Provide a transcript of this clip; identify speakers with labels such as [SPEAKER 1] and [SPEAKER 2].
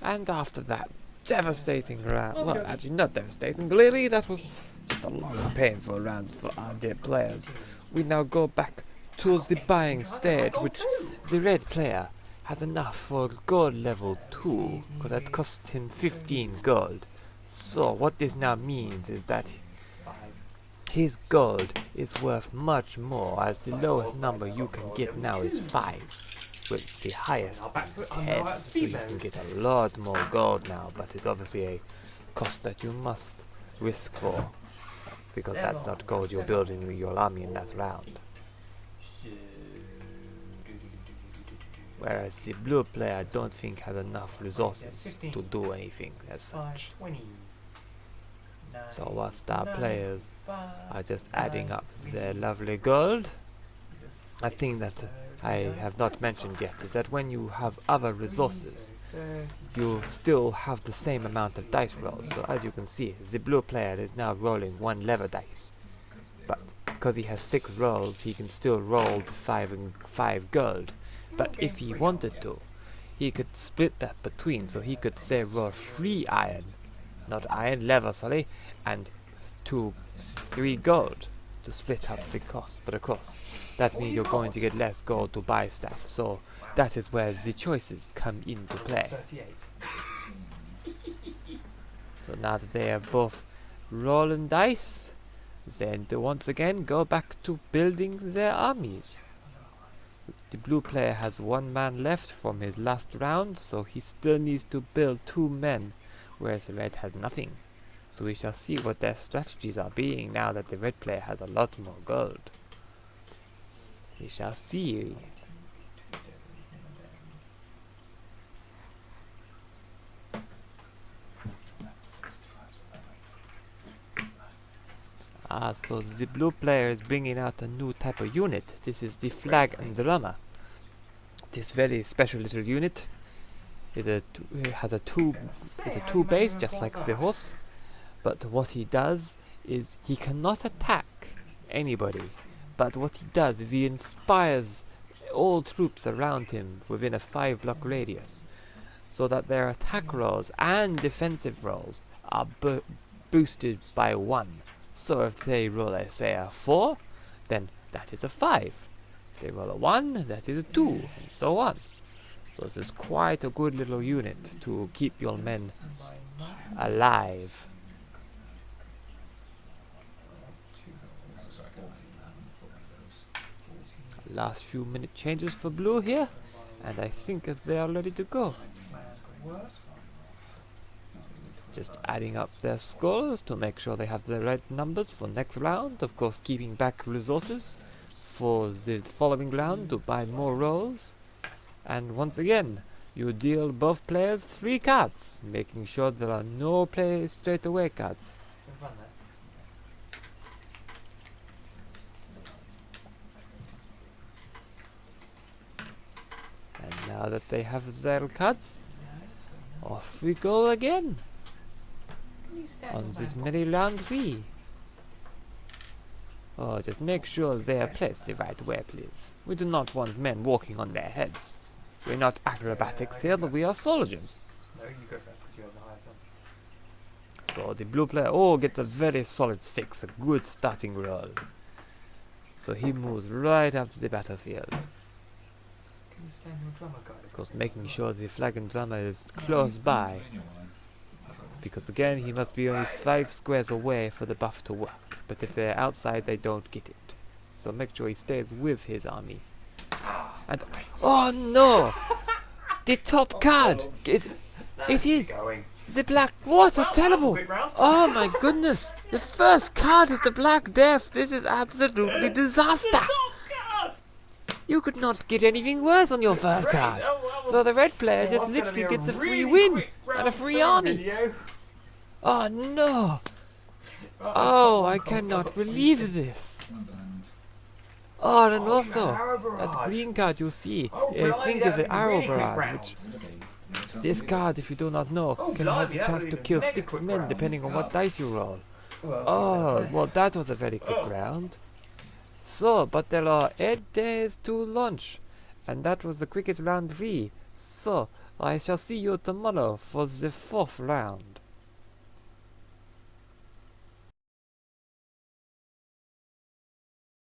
[SPEAKER 1] And after that devastating round, well, actually not devastating, clearly that was just a long, painful round for our dear players. We now go back towards the buying stage, which the red player has enough for gold level 2, because that cost him 15 gold. So what this now means is that his gold is worth much more, as the lowest number you can get now is 5, with the highest 10, so you can get a lot more gold now, but it's obviously a cost that you must risk for, because that's not gold you're building with your army in that round. Whereas the blue player I don't think has enough resources to do anything as such. So whilst our players are just adding up their lovely gold, a thing that I have not mentioned yet is that when you have other resources, you still have the same amount of dice rolls. So as you can see, the blue player is now rolling 1 lever dice, but because he has 6 rolls, he can still roll the 5 and 5 gold. But if he wanted to, he could split that between, so he could say roll 3 iron, not iron, leather, sorry, and 3 gold to split up the cost. But of course, that means you're going to get less gold to buy stuff, so that is where the choices come into play. So now that they are both rolling dice, then they once again go back to building their armies. The blue player has 1 man left from his last round, so he still needs to build 2 men, whereas the red has nothing. So we shall see what their strategies are being now that the red player has a lot more gold. We shall see. So the blue player is bringing out a new type of unit. This is the flag and drummer. This very special little unit is has a 2 base, just like the horse. But what he does is he cannot attack anybody. But what he does is he inspires all troops around him within a 5 block radius, so that their attack rolls and defensive rolls are boosted by 1. So if they roll, say, a 4, then that is a 5. If they roll a 1, that is a 2, and so on. So this is quite a good little unit to keep your men alive. Last few minute changes for blue here, and I think they are ready to go. Just adding up their scores to make sure they have the right numbers for next round. Of course, keeping back resources for the following round to buy more rolls. And once again, you deal both players 3 cards, making sure there are no play straight away cards. And now that they have their cards, off we go again on this merry round 3. Oh, just make sure they are placed the right way, please. We do not want men walking on their heads. We're not acrobatics here, but we are soldiers.
[SPEAKER 2] No, you go first because you have the highest one.
[SPEAKER 1] So the blue player, gets a very solid 6, a good starting roll. So he moves right up to the battlefield.
[SPEAKER 2] Can you stand your drummer guy?
[SPEAKER 1] Of course, making sure the flag and drummer is close by. Because again, he must be only 5 squares away for the buff to work. But if they're outside, they don't get it. So make sure he stays with his army. And oh no! The top card! It is the Black. What a terrible! Oh my goodness! The first card is the Black Death. This is absolutely disaster. You could not get anything worse on your first card. So the red player just literally gets a free win and a free army. Oh no! Oh, I cannot believe this. Oh, and also, that green card you see, I think is the Arrow Barrage, which this card, if you do not know, can have the chance to kill 6 men depending on what dice you roll. Oh, well that was a very quick round. So, but there are 8 days to launch, and that was the quickest round 3. So, I shall see you tomorrow for the fourth round.